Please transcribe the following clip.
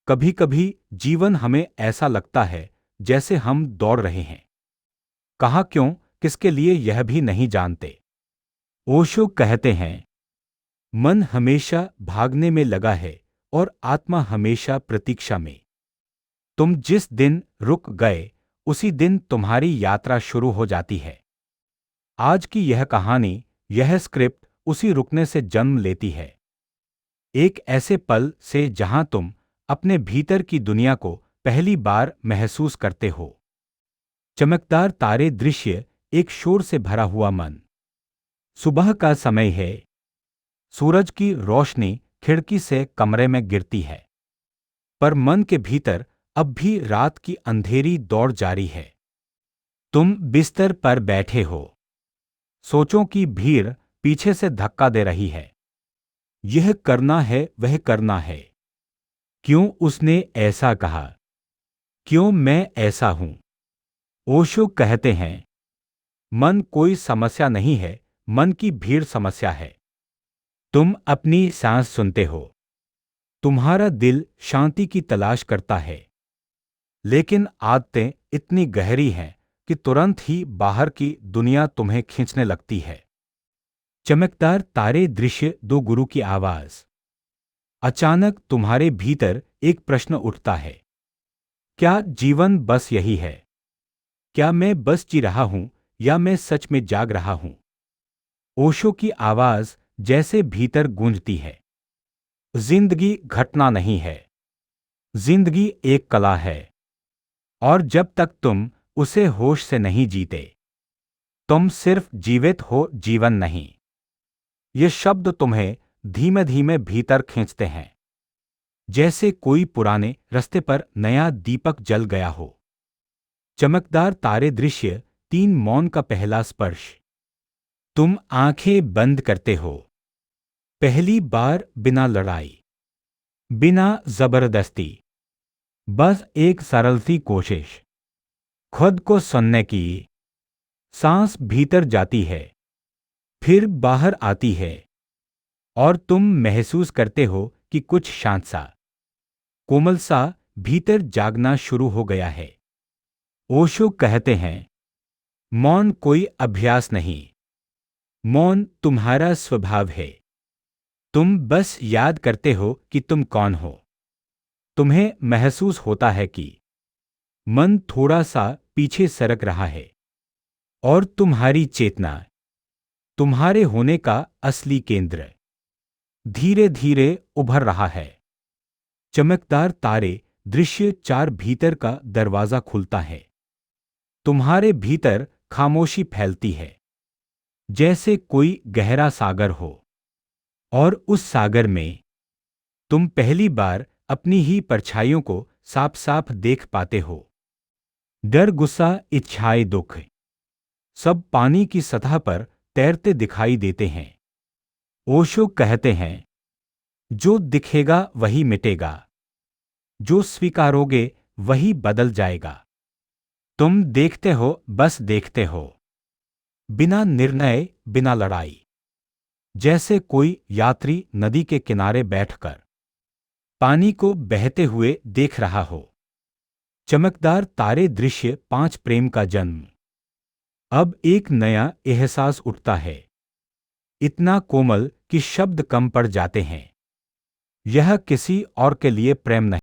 कभी कभी जीवन हमें ऐसा लगता है जैसे हम दौड़ रहे हैं। कहाँ, क्यों, किसके लिए, यह भी नहीं जानते। ओशो कहते हैं, मन हमेशा भागने में लगा है और आत्मा हमेशा प्रतीक्षा में। तुम जिस दिन रुक गए उसी दिन तुम्हारी यात्रा शुरू हो जाती है। आज की यह कहानी, यह स्क्रिप्ट उसी रुकने से जन्म लेती है। एक ऐसे पल से जहां तुम अपने भीतर की दुनिया को पहली बार महसूस करते हो। चमकदार तारे दृश्य, एक शोर से भरा हुआ मन। सुबह का समय है। सूरज की रोशनी खिड़की से कमरे में गिरती है, पर मन के भीतर अब भी रात की अंधेरी दौड़ जारी है। तुम बिस्तर पर बैठे हो। सोचों की भीड़ पीछे से धक्का दे रही है। यह करना है, वह करना है। क्यों उसने ऐसा कहा? क्यों मैं ऐसा हूं? ओशो कहते हैं, मन कोई समस्या नहीं है, मन की भीड़ समस्या है। तुम अपनी सांस सुनते हो। तुम्हारा दिल शांति की तलाश करता है, लेकिन आदतें इतनी गहरी हैं कि तुरंत ही बाहर की दुनिया तुम्हें खींचने लगती है। चमकदार तारे दृश्य, दो गुरु की आवाज। अचानक तुम्हारे भीतर एक प्रश्न उठता है, क्या जीवन बस यही है? क्या मैं बस जी रहा हूं या मैं सच में जाग रहा हूं? ओशो की आवाज जैसे भीतर गूंजती है। जिंदगी घटना नहीं है, जिंदगी एक कला है, और जब तक तुम उसे होश से नहीं जीते, तुम सिर्फ जीवित हो, जीवन नहीं। ये शब्द तुम्हें धीमे धीमे भीतर खींचते हैं, जैसे कोई पुराने रास्ते पर नया दीपक जल गया हो। चमकदार तारे दृश्य, 3 मौन का पहला स्पर्श। तुम आंखें बंद करते हो। पहली बार बिना लड़ाई, बिना जबरदस्ती, बस एक सरल सी कोशिश। खुद को सुनने की। सांस भीतर जाती है, फिर बाहर आती है, और तुम महसूस करते हो कि कुछ शांत सा, कोमल सा भीतर जागना शुरू हो गया है। ओशो कहते हैं, मौन कोई अभ्यास नहीं, मौन तुम्हारा स्वभाव है। तुम बस याद करते हो कि तुम कौन हो। तुम्हें महसूस होता है कि मन थोड़ा सा पीछे सरक रहा है, और तुम्हारी चेतना, तुम्हारे होने का असली केंद्र, धीरे धीरे उभर रहा है। चमकदार तारे दृश्य 4, भीतर का दरवाजा खुलता है। तुम्हारे भीतर खामोशी फैलती है, जैसे कोई गहरा सागर हो, और उस सागर में तुम पहली बार अपनी ही परछाइयों को साफ साफ देख पाते हो। डर, गुस्सा, इच्छाएं, दुख, सब पानी की सतह पर तैरते दिखाई देते हैं। ओशो कहते हैं, जो दिखेगा वही मिटेगा, जो स्वीकारोगे वही बदल जाएगा। तुम देखते हो, बस देखते हो, बिना निर्णय, बिना लड़ाई, जैसे कोई यात्री नदी के किनारे बैठकर पानी को बहते हुए देख रहा हो। चमकदार तारे दृश्य 5, प्रेम का जन्म। अब एक नया एहसास उठता है, इतना कोमल कि शब्द कम पड़ जाते हैं। यह किसी और के लिए प्रेम नहीं,